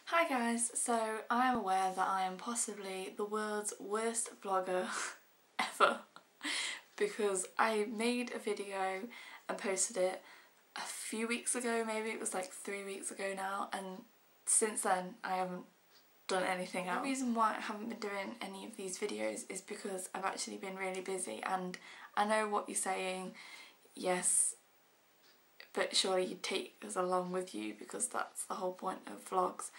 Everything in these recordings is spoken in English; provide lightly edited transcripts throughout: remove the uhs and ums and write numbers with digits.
Hi guys, so I am aware that I am possibly the world's worst vlogger ever because I made a video and posted it a few weeks ago, maybe it was like 3 weeks ago now, and since then I haven't done anything else. The reason why I haven't been doing any of these videos is because I've actually been really busy, and I know what you're saying, yes, but surely you'd take us along with you because that's the whole point of vlogs.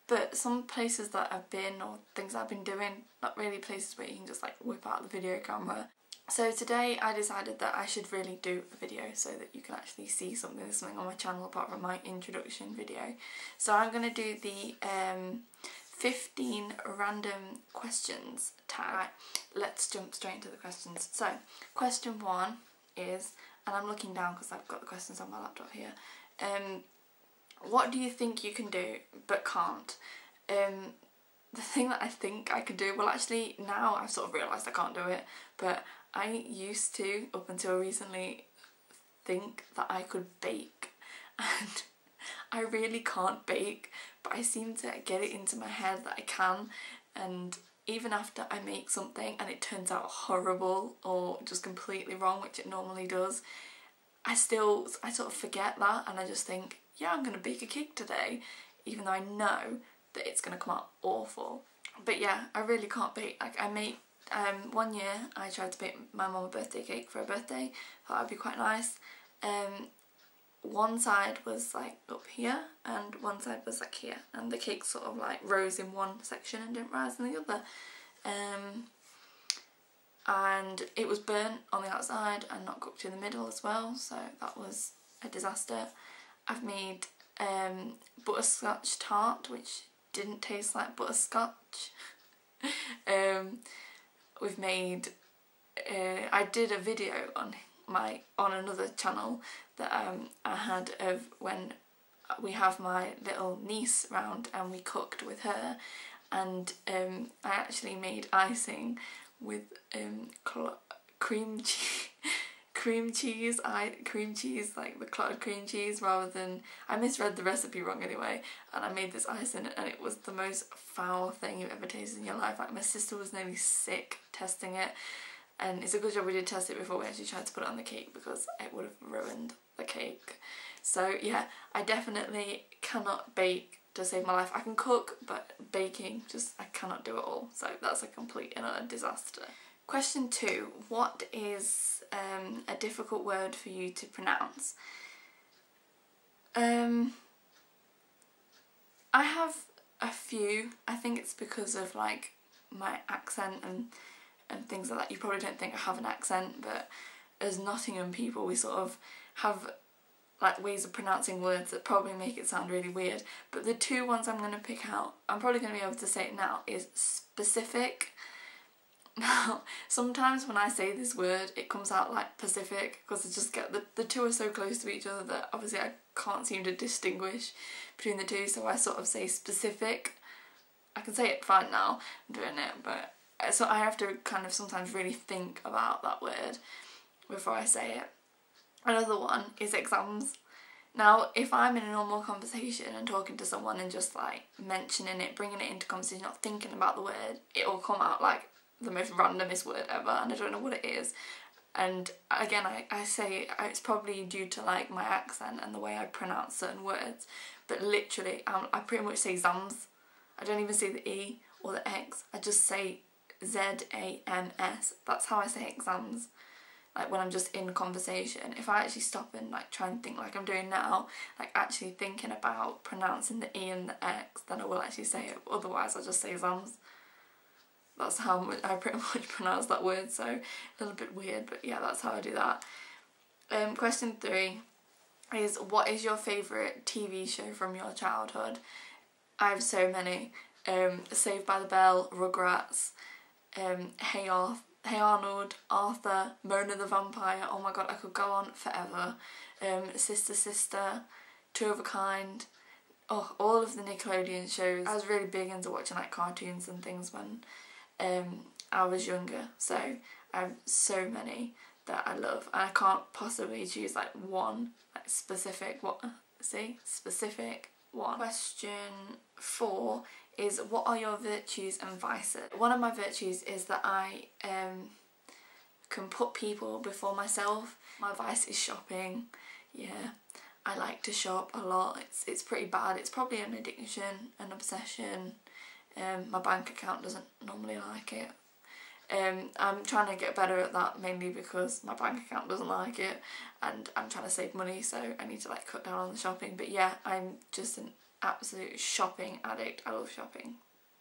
But some places that I've been or things I've been doing, not really places where you can just like whip out the video camera. So today I decided that I should really do a video so that you can actually see something on my channel apart from my introduction video. So I'm going to do the 15 random questions tag. Right, let's jump straight into the questions. So question 1 is, and I'm looking down because I've got the questions on my laptop here. What do you think you can do but can't? The thing that I think I could do, well actually now I've sort of realised I can't do it, but I used to, up until recently, think that I could bake, and I really can't bake, but I seem to get it into my head that I can, and even after I make something and it turns out horrible or just completely wrong, which it normally does, I sort of forget that and I just think, yeah, I'm going to bake a cake today, even though I know that it's going to come out awful. But yeah, I really can't bake. Like I make, one year I tried to bake my mum a birthday cake for her birthday, thought that'd be quite nice. One side was like up here and one side was like here, and the cake sort of like rose in one section and didn't rise in the other. And it was burnt on the outside and not cooked in the middle as well, so that was a disaster. I've made butterscotch tart, which didn't taste like butterscotch. We've made, I did a video on another channel that I had of when we have my little niece round and we cooked with her, and I actually made icing with cream cheese, like the clotted cream cheese, rather than, I misread the recipe wrong anyway, and I made this icing and it was the most foul thing you've ever tasted in your life. Like my sister was nearly sick testing it, and it's a good job we did test it before we actually tried to put it on the cake because it would have ruined the cake. So yeah, I definitely cannot bake to save my life. I can cook, but baking, just I cannot do it all, so that's a complete and utter disaster. Question 2, what is a difficult word for you to pronounce? I have a few. I think it's because of like my accent and things like that. You probably don't think I have an accent, but as Nottingham people we sort of have like ways of pronouncing words that probably make it sound really weird. But the 2 ones I'm going to pick out, I'm probably going to be able to say it now, is specific. Now, sometimes when I say this word it comes out like Pacific because I just get the 2 are so close to each other that obviously I can't seem to distinguish between the 2, so I sort of say specific. I can say it fine now, I'm doing it, but so I have to kind of sometimes really think about that word before I say it. Another one is exams. Now, if I'm in a normal conversation and talking to someone and just like mentioning it, bringing it into conversation, not thinking about the word, it will come out like the most randomest word ever and I don't know what it is. And again, I say it's probably due to like my accent and the way I pronounce certain words, but literally I pretty much say zams. I don't even say the E or the X, I just say Z-A-M-S. That's how I say exams, like when I'm just in conversation. If I actually stop and like try and think like I'm doing now, like actually thinking about pronouncing the E and the X, then I will actually say it, otherwise I'll just say exams. That's how I pretty much pronounce that word, so a little bit weird, but yeah, that's how I do that. Question 3 is, what is your favourite TV show from your childhood? I have so many. Saved by the Bell, Rugrats, Hey Arnold, Arthur, Mona the Vampire, oh my god, I could go on forever. Sister Sister, Two of a Kind, oh, all of the Nickelodeon shows. I was really big into watching like cartoons and things when I was younger, so I have so many that I love, and I can't possibly choose like one like specific one. Question 4 is, what are your virtues and vices? One of my virtues is that I can put people before myself. My vice is shopping. Yeah, I like to shop a lot. It's pretty bad. It's probably an addiction, an obsession. My bank account doesn't normally like it. I'm trying to get better at that, mainly because my bank account doesn't like it and I'm trying to save money, so I need to like cut down on the shopping. But yeah, I'm just an absolute shopping addict. I love shopping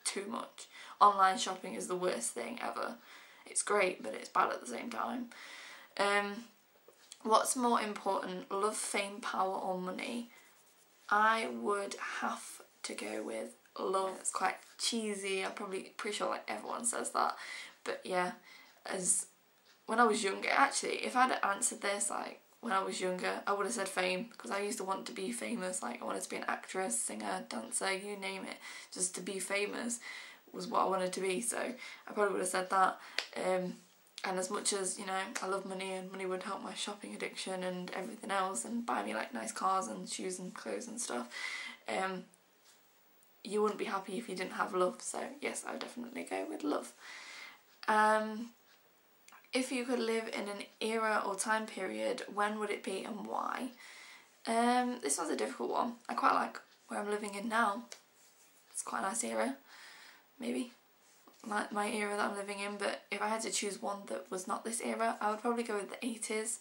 too much. Online shopping is the worst thing ever. It's great, but it's bad at the same time. What's more important, love, fame, power or money? I would have to go with love. It's quite cheesy. I'm pretty sure like everyone says that. But yeah, when I was younger, actually, if I'd answered this like when I was younger, I would have said fame, because I used to want to be famous. Like I wanted to be an actress, singer, dancer, you name it. Just to be famous was what I wanted to be, so I probably would have said that. And as much as, you know, I love money and money would help my shopping addiction and everything else and buy me like nice cars and shoes and clothes and stuff, you wouldn't be happy if you didn't have love. So yes, I would definitely go with love. If you could live in an era or time period, when would it be and why? This one's a difficult one. I quite like where I'm living in now. It's quite a nice era, maybe. My era that I'm living in, but if I had to choose one that was not this era, I would probably go with the 80s.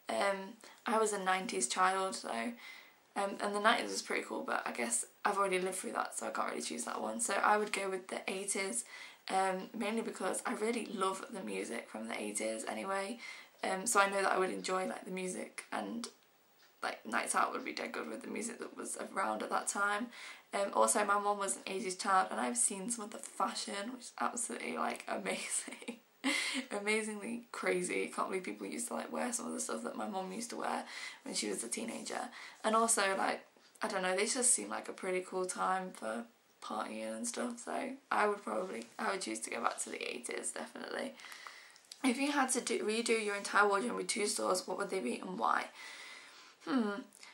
I was a 90s child, so and the 90s was pretty cool, but I guess I've already lived through that, so I can't really choose that one. So I would go with the 80s, mainly because I really love the music from the 80s anyway, so I know that I would enjoy like the music, and like nights out would be dead good with the music that was around at that time. Also, my mum was an 80s child, and I've seen some of the fashion, which is absolutely like amazing. Amazingly crazy. I can't believe people used to like wear some of the stuff that my mum used to wear when she was a teenager. And also, like, I don't know, they just seem like a pretty cool time for partying and stuff, so I would choose to go back to the 80s, definitely. If you had to redo your entire wardrobe with 2 stores, what would they be and why?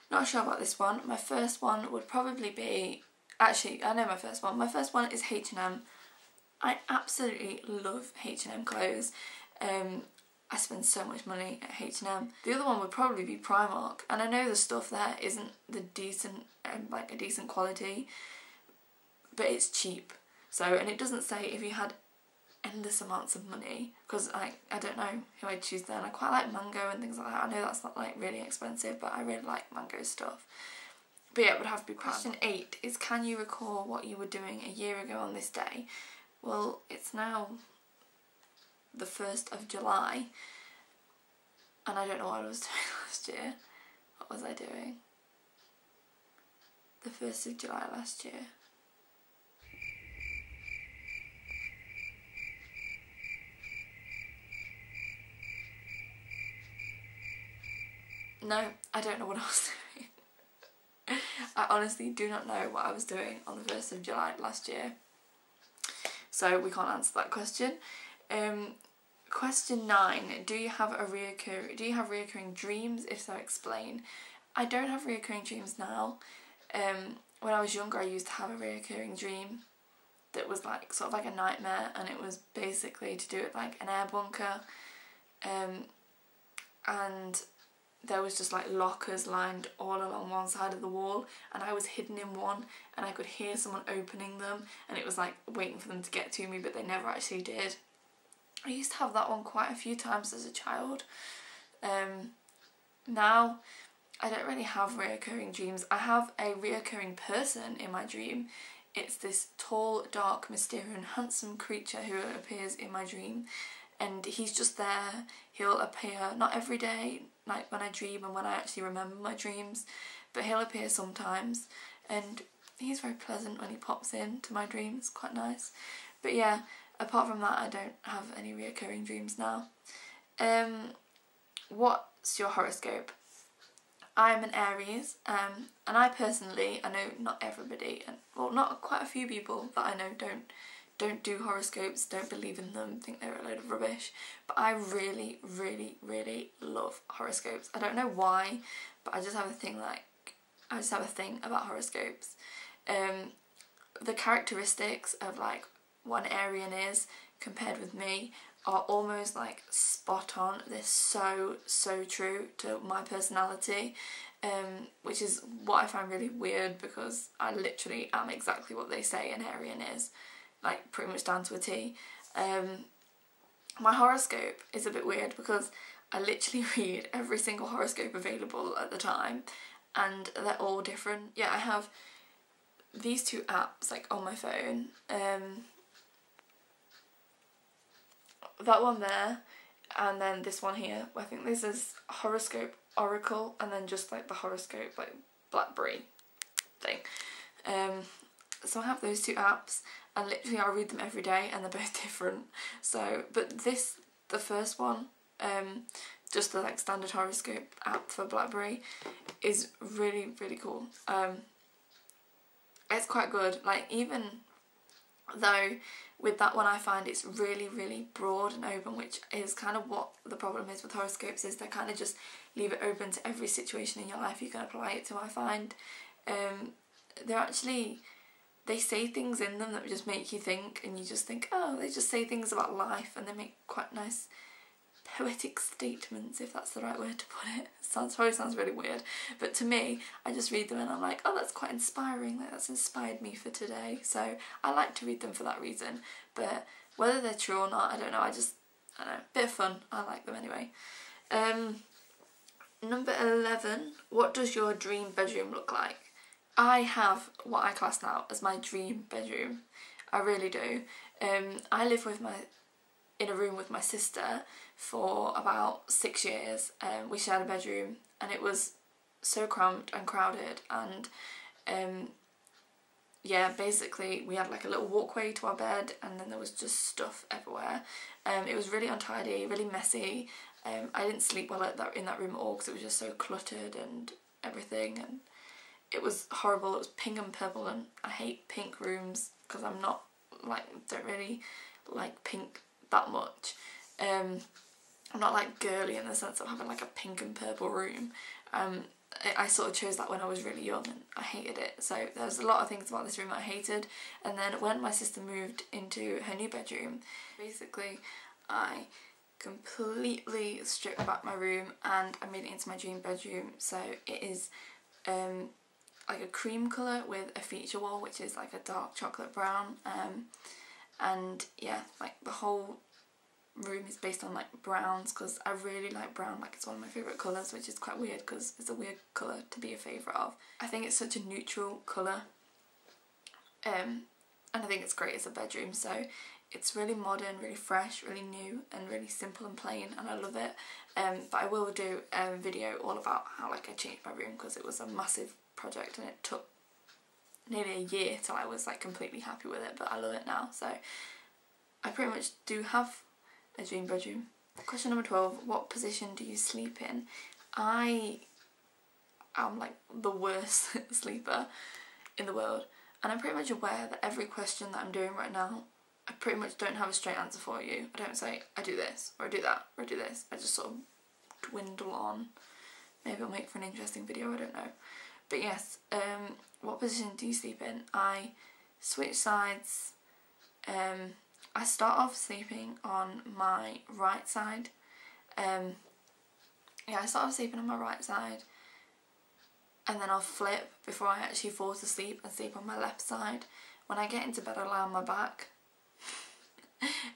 Not sure about this one. My first one would probably be... Actually, I know my first one. My first one is H&M. I absolutely love H&M clothes. I spend so much money at H&M. The other one would probably be Primark, and I know the stuff there isn't the decent, like a decent quality, but it's cheap. So, and it doesn't say if you had endless amounts of money, because I don't know who I'd choose then. I quite like Mango and things like that. I know that's not like really expensive, but I really like Mango stuff. But yeah, it would have to be Primark. Question 8 is, can you recall what you were doing a year ago on this day? Well, it's now the 1st of July, and I don't know what I was doing last year. What was I doing? The 1st of July last year. No, I don't know what I was doing. I honestly do not know what I was doing on the 1st of July last year. So we can't answer that question. Question 9, do you have reoccurring dreams? If so, explain. I don't have reoccurring dreams now. When I was younger, I used to have a reoccurring dream that was like sort of like a nightmare, and it was basically to do with like an air bunker, and there was just like lockers lined all along one side of the wall, and I was hidden in one, and I could hear someone opening them, and it was like waiting for them to get to me, but they never actually did. I used to have that one quite a few times as a child. Now I don't really have reoccurring dreams. I have a reoccurring person in my dream. It's this tall, dark, mysterious, handsome creature who appears in my dream, and he's just there. He'll appear not every day, like when I dream and when I actually remember my dreams, but he'll appear sometimes, and he's very pleasant when he pops into my dreams, quite nice. But yeah, apart from that, I don't have any reoccurring dreams now. What's your horoscope? I'm an Aries, and I personally, I know not everybody, and well, not quite a few people that I know don't do horoscopes, don't believe in them, think they're a load of rubbish, but I really, really, really love horoscopes. I don't know why, but I just have a thing like, I just have a thing about horoscopes. The characteristics of like what an Arian is compared with me are almost like spot on. They're so true to my personality, which is what I find really weird, because I literally am exactly what they say an Arian is, like pretty much down to a T. My horoscope is a bit weird because I literally read every single horoscope available at the time, and they're all different. Yeah, I have these two apps like on my phone, that one there, and then this one here. I think this is horoscope oracle, and then just like the horoscope like Blackberry thing. So I have those two apps, and literally I read them every day, and they're both different. So, but the first one, just the like standard horoscope app for Blackberry, is really cool. It's quite good. Like, even though with that one I find it's really broad and open, which is kind of what the problem is with horoscopes, is they kind of just leave it open to every situation in your life you can apply it to. I find they say things in them that just make you think, and you just think, oh, they just say things about life, and they make quite nice poetic statements, if that's the right word to put it. Probably sounds really weird, but to me, I just read them and I'm like, oh, that's quite inspiring, like that's inspired me for today. So I like to read them for that reason, but whether they're true or not, I don't know. I don't know, bit of fun. I like them anyway. Number 11, what does your dream bedroom look like? I have what I class now as my dream bedroom. I really do. I live in a room with my sister for about 6 years. We shared a bedroom, and it was so cramped and crowded, and yeah, basically we had like a little walkway to our bed, and then there was just stuff everywhere. It was really untidy, really messy. I didn't sleep well in that room at all, because it was just so cluttered and everything, and it was horrible. It was pink and purple, and I hate pink rooms because I'm not don't really like pink that much. I'm not like girly in the sense of having like a pink and purple room. I sort of chose that when I was really young, and I hated it. So there's a lot of things about this room I hated. And then when my sister moved into her new bedroom, basically I completely stripped back my room and I made it into my dream bedroom. So it is like a cream colour with a feature wall which is like a dark chocolate brown, and yeah, like the whole room is based on like browns, because I really like brown. Like, it's one of my favourite colours, which is quite weird because it's a weird colour to be a favourite of. I think it's such a neutral colour, and I think it's great as a bedroom. So it's really modern, really fresh, really new, and really simple and plain, and I love it. But I will do a video all about how like I changed my room, because it was a massive project and it took nearly a year till I was like completely happy with it, but I love it now. So I pretty much do have a dream bedroom. Question number 12, what position do you sleep in? I am like the worst sleeper in the world, and I'm pretty much aware that every question that I'm doing right now, I pretty much don't have a straight answer for you. I don't say I do this or I do that or I do this. I just sort of dwindle on. Maybe I'll make for an interesting video, I don't know. But yes, what position do you sleep in? I switch sides. I start off sleeping on my right side. Yeah, I start off sleeping on my right side, and then I'll flip before I actually fall to sleep and sleep on my left side. When I get into bed, I lie on my back.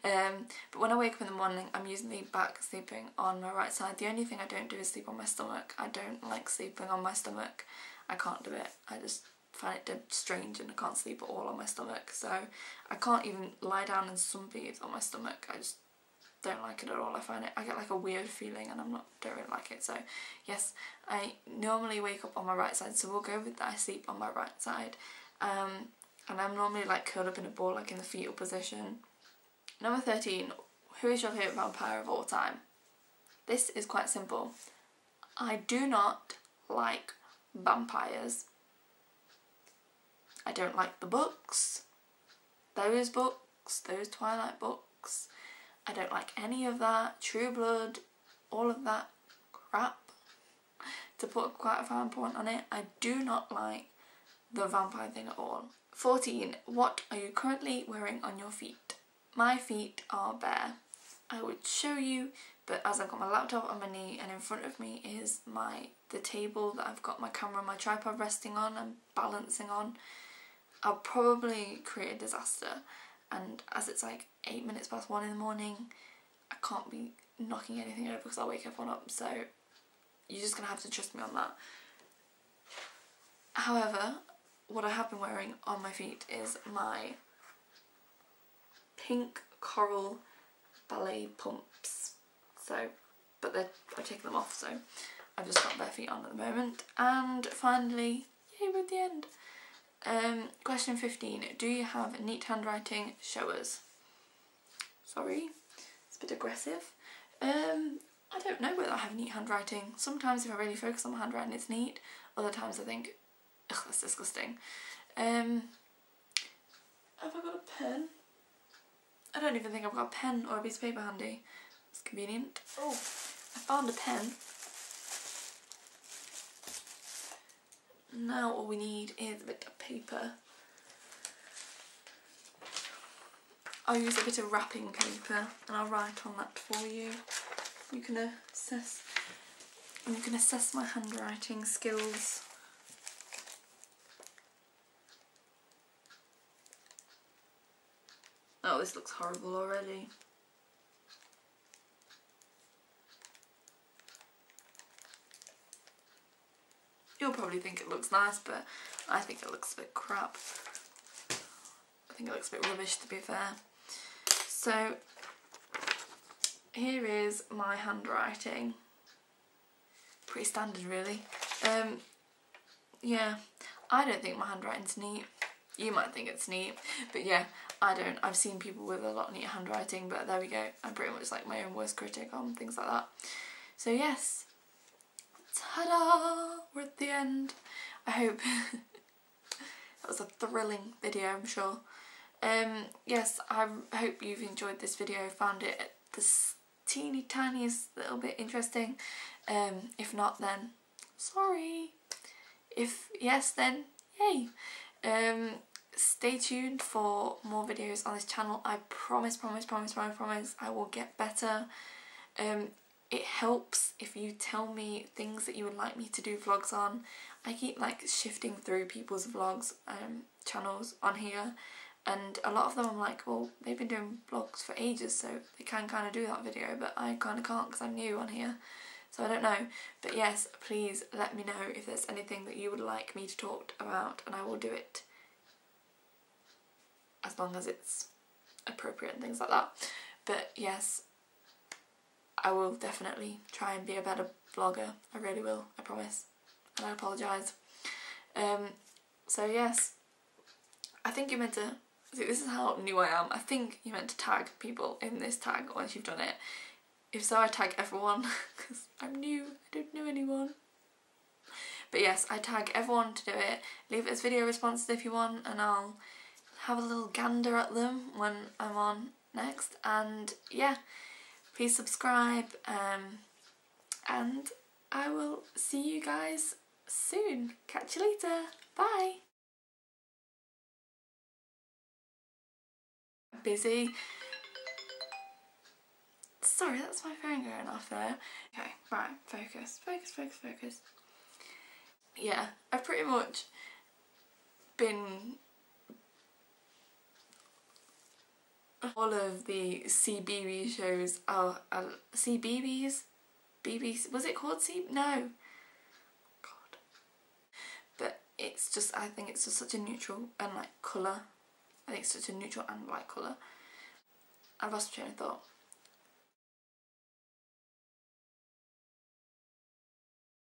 But when I wake up in the morning, I'm usually back sleeping on my right side. The only thing I don't do is sleep on my stomach. I don't like sleeping on my stomach. I can't do it. I just find it dead strange, and I can't sleep at all on my stomach. So I can't even lie down and sunbathe on my stomach. I just don't like it at all. I get like a weird feeling, and don't really like it. So yes, I normally wake up on my right side, so we'll go with that. I sleep on my right side, and I'm normally like curled up in a ball, like in the fetal position. Number 13, who is your favourite vampire of all time? This is quite simple. I do not like vampires. I don't like the books, those Twilight books. I don't like any of that, True Blood, all of that crap. to put quite a fine point on it. I do not like the vampire thing at all. 14. What are you currently wearing on your feet? My feet are bare. I would show you, but as I've got my laptop on my knee and in front of me is the table that I've got my camera and my tripod resting on and balancing on, I'll probably create a disaster. And as it's like 8 minutes past 1 in the morning, I can't be knocking anything over because I'll wake everyone up, so you're just going to have to trust me on that. However, what I have been wearing on my feet is my pink coral ballet pumps. So, but I've taken them off, so I've just got bare feet on at the moment. And finally, yay, we're at the end. Question 15. Do you have neat handwriting? Show us. Sorry, it's a bit aggressive. I don't know whether I have neat handwriting. Sometimes if I really focus on my handwriting it's neat. Other times I think, ugh, that's disgusting. Have I got a pen? I don't even think I've got a pen or a piece of paper handy. It's convenient. Oh, I found a pen. Now all we need is a bit of paper. I'll use a bit of wrapping paper and I'll write on that for you. You can assess my handwriting skills. Oh, this looks horrible already. You'll probably think it looks nice, but I think it looks a bit crap. I think it looks a bit rubbish, to be fair. So, here is my handwriting. Pretty standard, really. Yeah, I don't think my handwriting's neat. You might think it's neat, but yeah, I don't. I've seen people with a lot neater handwriting, but there we go. I'm pretty much like my own worst critic on things like that. So yes, ta-da! We're at the end. I hope that was a thrilling video, I'm sure. Yes, I hope you've enjoyed this video, found it this teeny tiniest little bit interesting. If not, then sorry. If yes, then yay. Stay tuned for more videos on this channel. I promise I will get better. It helps if you tell me things that you would like me to do vlogs on. I keep like shifting through people's vlogs channels on here, and a lot of them I'm like, well, they've been doing vlogs for ages, so they can kind of do that video, but I kind of can't because I'm new on here, so I don't know. But yes, please let me know if there's anything that you would like me to talk about, and I will do it as long as it's appropriate and things like that. But yes, I will definitely try and be a better vlogger. I really will, I promise. And I apologise. So yes, I think you're meant to, see, this is how new I am, I think you're meant to tag people in this tag once you've done it. If so, I tag everyone, because I'm new, I don't know anyone. But yes, I tag everyone to do it. Leave it as video responses if you want, and I'll have a little gander at them when I'm on next. And yeah, please subscribe, and I will see you guys soon. Catch you later. Bye. Busy. Sorry, that's my phone going off there. Okay, right, focus. Yeah, I've pretty much been all of the CBeebies shows. Oh, CBeebies? BBC, was it called No. God. But it's just, I think it's just such a neutral and like colour. I think it's such a neutral and light colour. I lost my train of thought.